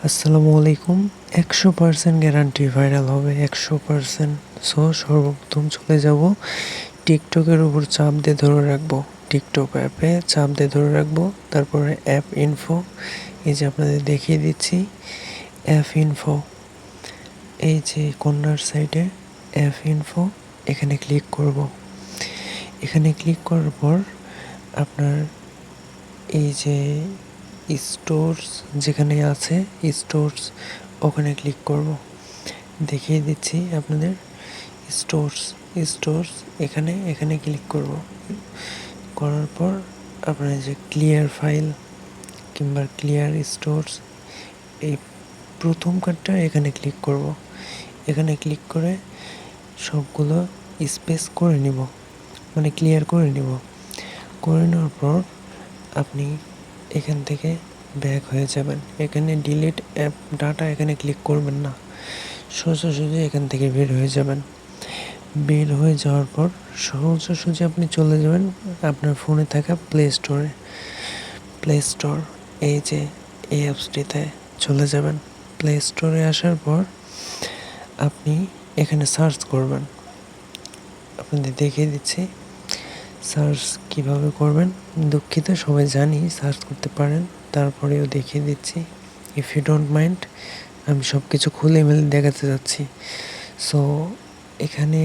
আসসালামু আলাইকুম। 100% guarantee viral হবে, 100%। সো সর্বপ্রথম চলে যাব টিকটকের উপর চাপ দিয়ে ধরে রাখবো, টিকটক অ্যাপে চাপ দিয়ে ধরে রাখবো। তারপরে অ্যাপ ইনফো, এই যে আপনাদের দেখিয়ে দিচ্ছি অ্যাপ ইনফো, এই যে কর্নার সাইডে অ্যাপ ইনফো, এখানে ক্লিক করব। এখানে ক্লিক করার পর আপনার এই যে স্টোরস যেখানে আছে স্টোরস, ওখানে ক্লিক করব। দেখিয়ে দিচ্ছি আপনাদের স্টোরস, স্টোরস এখানে এখানে ক্লিক করব। করার পর আপনার যে ক্লিয়ার ফাইল কিংবা ক্লিয়ার স্টোরস, এই প্রথম কার্ডটা এখানে ক্লিক করব। এখানে ক্লিক করে সবগুলো স্পেস করে নিব, মানে ক্লিয়ার করে নিব। করে নেওয়ার পর আপনি এখান থেকে ব্যাক হয়ে যাবেন। এখানে ডিলিট অ্যাপ ডাটা এখানে ক্লিক করবেন না, সোজাসুজি এখান থেকে বের হয়ে যাবেন। বের হয়ে যাওয়ার পর সোজাসুজি আপনি চলে যাবেন আপনার ফোনে থাকা প্লে স্টোরে। প্লে স্টোর, এই যে এই অ্যাপসটিতে চলে যাবেন। প্লে স্টোরে আসার পর আপনি এখানে সার্চ করবেন। আপনাদের দেখিয়ে দিচ্ছি সার্চ কিভাবে করবেন। দুঃখিত, সবাই জানি সার্চ করতে পারেন, তারপরেও দেখিয়ে দিচ্ছি। ইফ ইউ ডোন্ট মাইন্ড, আমি সব কিছু খুলে মেলে দেখাতে যাচ্ছি। সো এখানে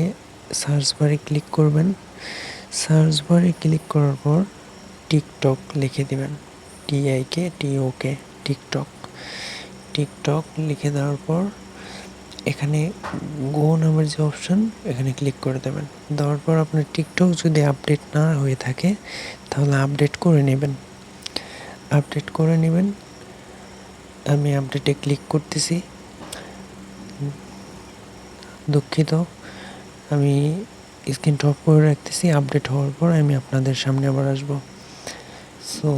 সার্চ বারে ক্লিক করবেন। সার্চ বারে ক্লিক করার পর টিকটক লিখে দিবেন, TIKTOK, টিকটক। টিকটক লিখে দেওয়ার পর এখানে গো নামের যে অপশন, এখানে ক্লিক করে দেবেন। দেওয়ার পর আপনার টিকটক যদি আপডেট না হয়ে থাকে তাহলে আপডেট করে নেবেন, আপডেট করে নেবেন। আমি আপডেটে ক্লিক করতেছি। দুঃখিত, আমি স্ক্রিন টপ করে রাখতেছি। আপডেট হওয়ার পর আমি আপনাদের সামনে আবার আসব। সো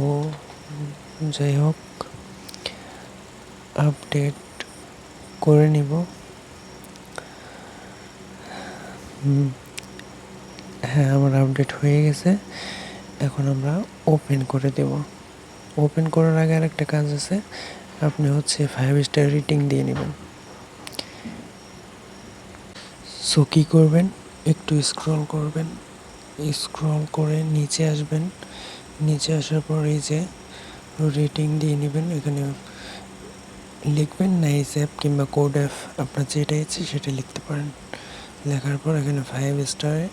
যাই হোক, আপডেট করে নিব। হ্যাঁ, আমার আপডেট হয়ে গেছে। এখন আমরা ওপেন করে দেব। ওপেন করার আগে আর একটা কাজ আছে, আপনি 5 স্টার রেটিং দিয়ে নেবেন। সো কী করবেন, একটু স্ক্রল করবেন, স্ক্রল করে নিচে আসবেন। নিচে আসার পর এই যে রেটিং দিয়ে নেবেন, এখানে লিখবেন নাইস অ্যাপ কিংবা কোড অ্যাপ, আপনার যেটা ইচ্ছে সেটা লিখতে পারেন। লেখার পর এখানে 5 স্টারে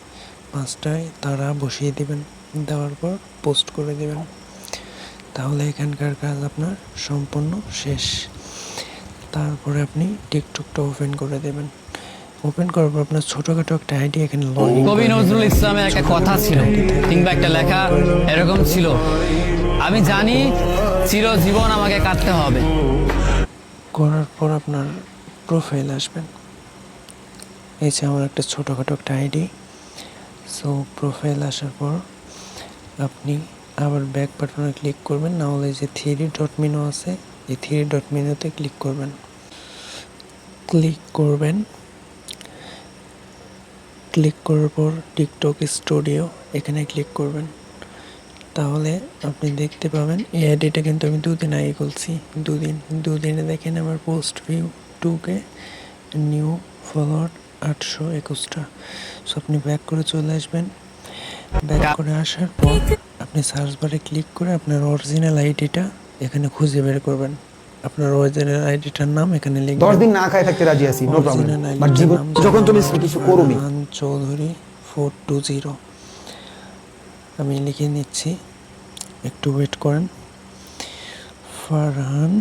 5টায় তারা বসিয়ে দিবেন। দেওয়ার পর পোস্ট করে দেবেন। তাহলে এখানকার কাজ আপনার সম্পূর্ণ শেষ। তারপরে আপনি টিকটকটা ওপেন করে দেবেন। ওপেন করার পর আপনার ছোটোখাটো একটা আইডি এখানে লগইন। কবি নজরুল ইসলামের একটা কথা ছিল কিংবা একটা লেখা এরকম ছিল, আমি জানি চিরজীবন আমাকে কাটতে হবে। করার পর আপনার প্রোফাইল আসবেন। এই যে আমার একটা ছোটোখাটো একটা আইডি। সো প্রোফাইল আসার পর আপনি আবার ব্যাক বাটনে ক্লিক করবেন, না হলে যে 3 ডট মেনু আছে, এই 3 ডট মেনুতে ক্লিক করবেন। ক্লিক করবেন, ক্লিক করার পর টিকটক স্টুডিও এখানে ক্লিক করবেন। তাহলে আপনি দেখতে পাবেন এই আইডিটা কিন্তু আমি 2 দিন আগে খুলছি। 2 দিনে দেখেন আমার post view 2K, new follower 821টা। সো আপনি ব্যাক করে চলে আসবেন। ব্যাক করে আসার পর আপনি সার্চ বারে ক্লিক করে আপনার অরিজিনাল আইডিটা এখানে খুঁজে বের করবেন। আপনার অরিজিনাল আইডিটার নাম এখানে লিখবেন। 10 দিন না খায় থাকতে রাজি আছি, নো প্রবলেম। বাট জীবন যখন তুমি কিছু করবি। ফারহান চৌধুরী 420, আমি লিখে নিচ্ছি, একটু ওয়েট করেন। ফারহান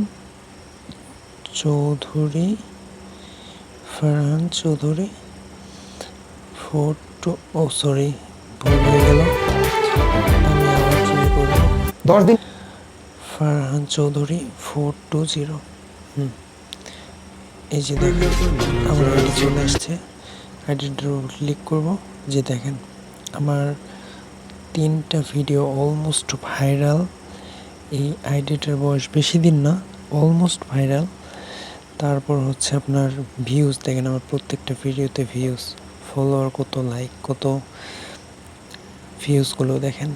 চৌধুরী 4, ভুল হয়ে গেল, আমি আবার ট্রাই করব। 10 দিন ফারহান চৌধুরী 420। এই যে দেখেন আমার আইডি চলে আসছে। আইডিটার উপর ক্লিক করব। যে দেখেন আমার 3টা ভিডিও অলমোস্ট ভাইরাল। এই আইডিটার বয়স বেশি দিন না, অলমোস্ট ভাইরাল। তারপর আপনার ভিউজ দেখেন, আমার প্রত্যেকটা ভিডিওতে ভিউজ, ফলোয়ার কত, লাইক কত, ভিউজগুলো দেখেন।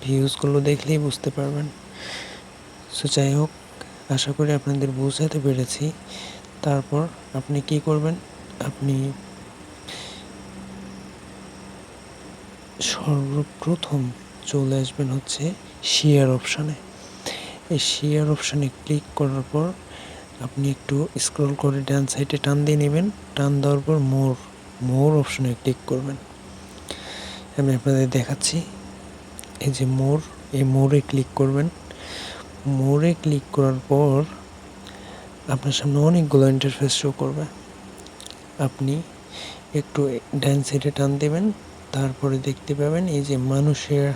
ভিউজগুলো দেখলেই বুঝতে পারবেন। সো যাই হোক, আশা করি আপনাদের বোঝাতে পেরেছি। তারপর আপনি কি করবেন, আপনি সর্বপ্রথম চলে আসবেন হচ্ছে শেয়ার অপশানে। এই শেয়ার অপশানে ক্লিক করার পর আপনি একটু স্ক্রল করে ডান সাইডে টান দিয়ে নেবেন। টান দেওয়ার পর মোর অপশানে ক্লিক করবেন। আমি আপনাদের দেখাচ্ছি, এই যে এই মোরে ক্লিক করবেন। মোরে ক্লিক করার পর আপনার সামনে অনেকগুলো ইন্টারফেস শো করবে। আপনি একটু ডান সাইডে টান দেবেন, তারপরে দেখতে পাবেন এই যে মানুষের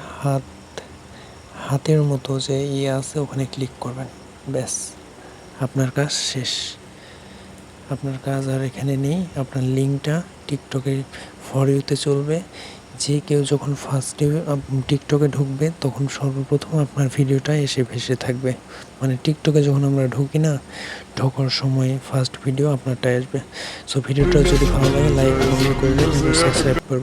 হাতের মতো যে আছে ওখানে ক্লিক করবেন। ব্যাস, আপনার কাজ শেষ। আপনার কাজ আর এখানে নেই। আপনার লিঙ্কটা টিকটকে ফর ইউতে চলবে। যে কেউ যখন ফার্স্টে টিকটকে ঢুকবে তখন সর্বপ্রথম আপনার ভিডিওটা এসে ভেসে থাকবে। মানে টিকটকে যখন আমরা ঢুকি না, ঢোকার সময় ফার্স্ট ভিডিও আপনারটাই আসবে। সো ভিডিওটা যদি ভালো লাগে লাইক কমেন্ট করবেন এবং সাবস্ক্রাইব করবেন।